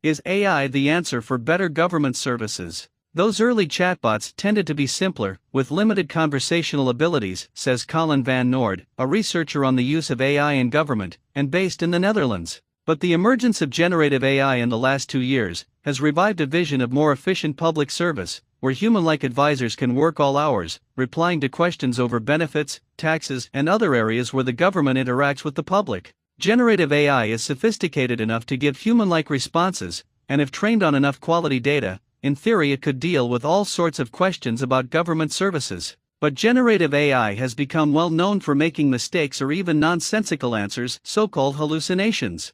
Is AI the answer for better government services? Those early chatbots tended to be simpler, with limited conversational abilities, says Colin van Noord, a researcher on the use of AI in government, and based in the Netherlands. But the emergence of generative AI in the last 2 years has revived a vision of more efficient public service, where human-like advisors can work all hours, replying to questions over benefits, taxes, and other areas where the government interacts with the public. Generative AI is sophisticated enough to give human-like responses, and if trained on enough quality data, in theory it could deal with all sorts of questions about government services. But generative AI has become well known for making mistakes or even nonsensical answers, so-called hallucinations.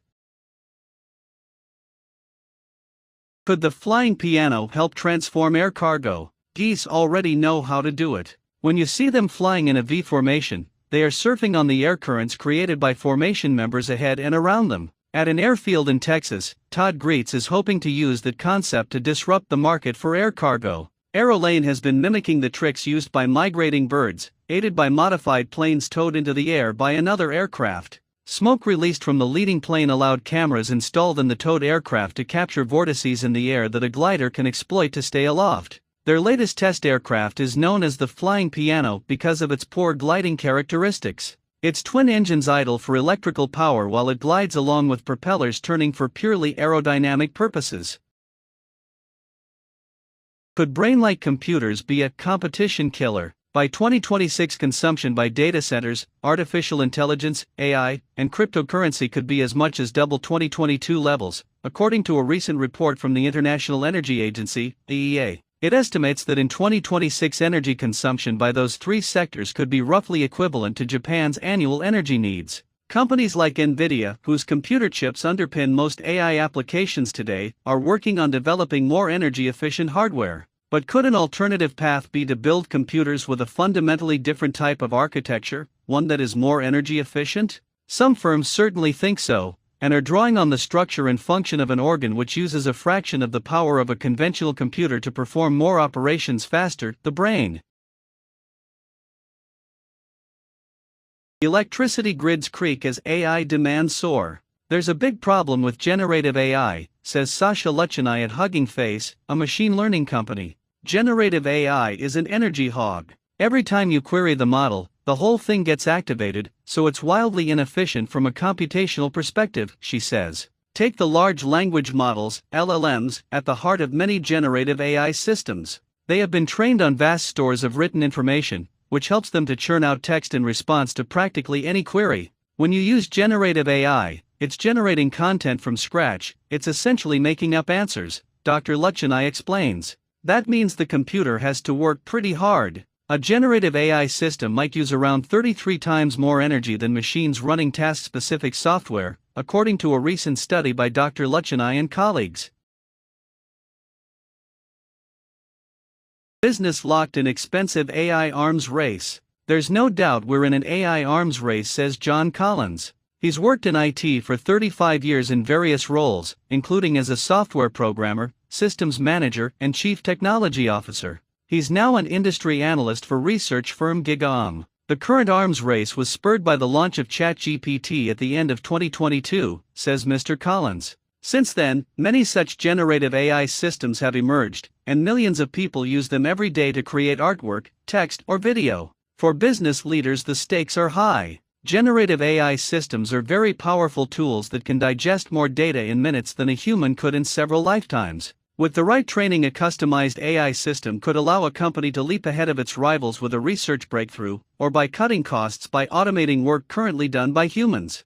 Could the flying piano help transform air cargo? Geese already know how to do it. When you see them flying in a V formation, they are surfing on the air currents created by formation members ahead and around them. At an airfield in Texas, Todd Greets is hoping to use that concept to disrupt the market for air cargo. Aerolane has been mimicking the tricks used by migrating birds, aided by modified planes towed into the air by another aircraft. Smoke released from the leading plane allowed cameras installed in the towed aircraft to capture vortices in the air that a glider can exploit to stay aloft. Their latest test aircraft is known as the Flying Piano because of its poor gliding characteristics. Its twin engines idle for electrical power while it glides along with propellers turning for purely aerodynamic purposes. Could brain-like computers be a competition killer? By 2026, consumption by data centers, artificial intelligence, AI, and cryptocurrency could be as much as double 2022 levels, according to a recent report from the International Energy Agency, IEA. It estimates that in 2026 energy consumption by those three sectors could be roughly equivalent to Japan's annual energy needs. Companies like Nvidia, whose computer chips underpin most AI applications today, are working on developing more energy-efficient hardware. But could an alternative path be to build computers with a fundamentally different type of architecture, one that is more energy efficient? Some firms certainly think so, and are drawing on the structure and function of an organ which uses a fraction of the power of a conventional computer to perform more operations faster, the brain. Electricity grids creak as AI demands soar. There's a big problem with generative AI, says Sasha Luchini at Hugging Face, a machine learning company. Generative AI is an energy hog. Every time you query the model, the whole thing gets activated, so it's wildly inefficient from a computational perspective, she says. Take the large language models, LLMs, at the heart of many generative AI systems. They have been trained on vast stores of written information, which helps them to churn out text in response to practically any query. When you use generative AI, it's generating content from scratch, it's essentially making up answers, Dr. Luchini explains. That means the computer has to work pretty hard. A generative AI system might use around 33 times more energy than machines running task-specific software, according to a recent study by Dr. Luchini and colleagues. Business locked in expensive AI arms race. There's no doubt we're in an AI arms race, says John Collins. He's worked in IT for 35 years in various roles, including as a software programmer, systems manager, and chief technology officer. He's now an industry analyst for research firm GigaOM. The current arms race was spurred by the launch of ChatGPT at the end of 2022, says Mr. Collins. Since then, many such generative AI systems have emerged, and millions of people use them every day to create artwork, text, or video. For business leaders, the stakes are high. Generative AI systems are very powerful tools that can digest more data in minutes than a human could in several lifetimes. With the right training, a customized AI system could allow a company to leap ahead of its rivals with a research breakthrough, or by cutting costs by automating work currently done by humans.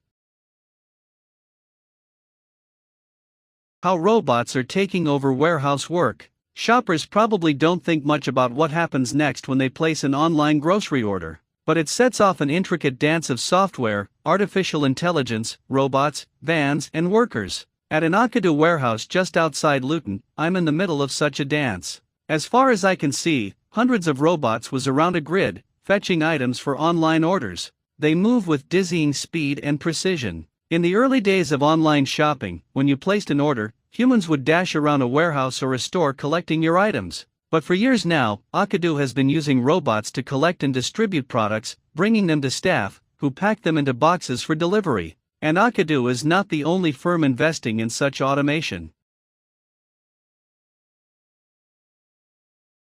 How robots are taking over warehouse work. Shoppers probably don't think much about what happens next when they place an online grocery order, but it sets off an intricate dance of software, artificial intelligence, robots, vans, and workers. At an Ocado warehouse just outside Luton, I'm in the middle of such a dance. As far as I can see, hundreds of robots was around a grid, fetching items for online orders. They move with dizzying speed and precision. In the early days of online shopping, when you placed an order, humans would dash around a warehouse or a store collecting your items. But for years now, Ocado has been using robots to collect and distribute products, bringing them to staff, who pack them into boxes for delivery. And Ocado is not the only firm investing in such automation.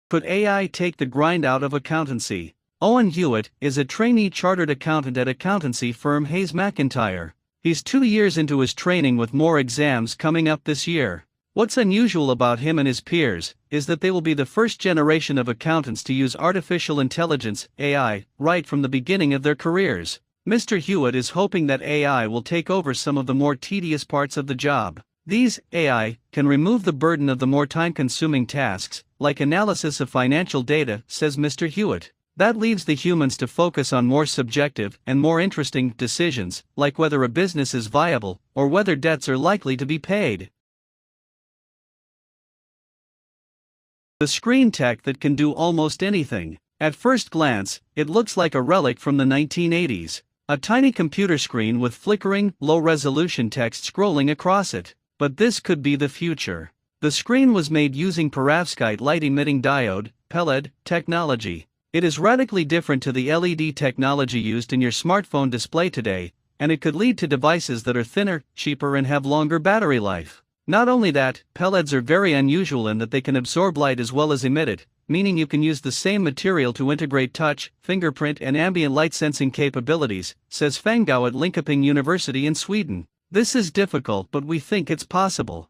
Could AI take the grind out of accountancy? Owen Hewitt is a trainee chartered accountant at accountancy firm Hayes McIntyre. He's 2 years into his training with more exams coming up this year. What's unusual about him and his peers is that they will be the first generation of accountants to use artificial intelligence, AI, right from the beginning of their careers. Mr. Hewitt is hoping that AI will take over some of the more tedious parts of the job. These AI can remove the burden of the more time-consuming tasks, like analysis of financial data, says Mr. Hewitt. That leaves the humans to focus on more subjective and more interesting decisions, like whether a business is viable or whether debts are likely to be paid. The screen tech that can do almost anything. At first glance, it looks like a relic from the 1980s. A tiny computer screen with flickering, low-resolution text scrolling across it. But this could be the future. The screen was made using perovskite light-emitting diode, PELED, technology. It is radically different to the LED technology used in your smartphone display today, and it could lead to devices that are thinner, cheaper and have longer battery life. Not only that, PELEDs are very unusual in that they can absorb light as well as emit it, meaning you can use the same material to integrate touch, fingerprint and ambient light sensing capabilities, says Fang Gao at Linköping University in Sweden. This is difficult, but we think it's possible.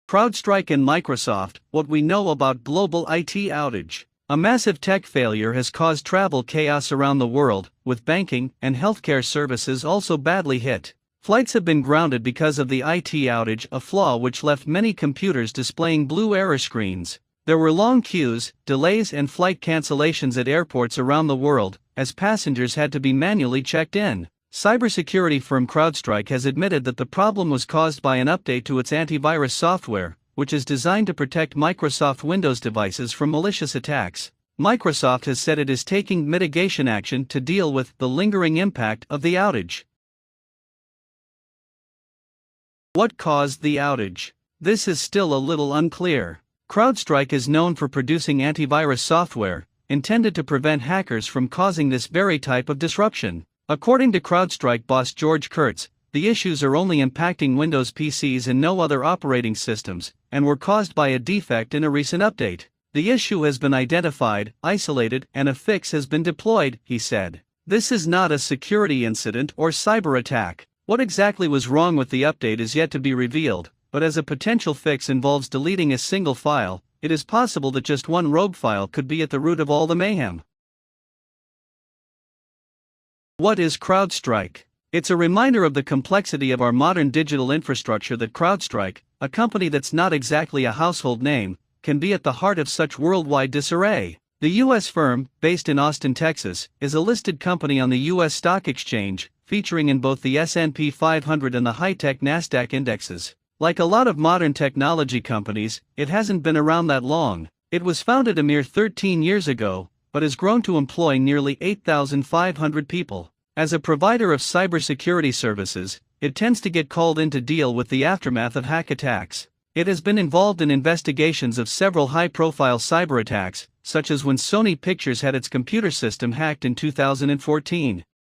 CrowdStrike and Microsoft, what we know about global IT outage. A massive tech failure has caused travel chaos around the world, with banking and healthcare services also badly hit. Flights have been grounded because of the IT outage, a flaw which left many computers displaying blue error screens. There were long queues, delays and flight cancellations at airports around the world, as passengers had to be manually checked in. Cybersecurity firm CrowdStrike has admitted that the problem was caused by an update to its antivirus software, which is designed to protect Microsoft Windows devices from malicious attacks. Microsoft has said it is taking mitigation action to deal with the lingering impact of the outage. What caused the outage? This is still a little unclear. CrowdStrike is known for producing antivirus software, intended to prevent hackers from causing this very type of disruption. According to CrowdStrike boss George Kurtz, the issues are only impacting Windows PCs and no other operating systems, and were caused by a defect in a recent update. The issue has been identified, isolated, and a fix has been deployed, he said. This is not a security incident or cyber attack. What exactly was wrong with the update is yet to be revealed, but as a potential fix involves deleting a single file, it is possible that just one rogue file could be at the root of all the mayhem. What is CrowdStrike? It's a reminder of the complexity of our modern digital infrastructure that CrowdStrike, a company that's not exactly a household name, can be at the heart of such worldwide disarray. The U.S. firm, based in Austin, Texas, is a listed company on the U.S. Stock Exchange, featuring in both the S&P 500 and the high-tech NASDAQ indexes. Like a lot of modern technology companies, it hasn't been around that long. It was founded a mere 13 years ago, but has grown to employ nearly 8,500 people. As a provider of cybersecurity services, it tends to get called in to deal with the aftermath of hack attacks. It has been involved in investigations of several high-profile cyber attacks, such as when Sony Pictures had its computer system hacked in 2014.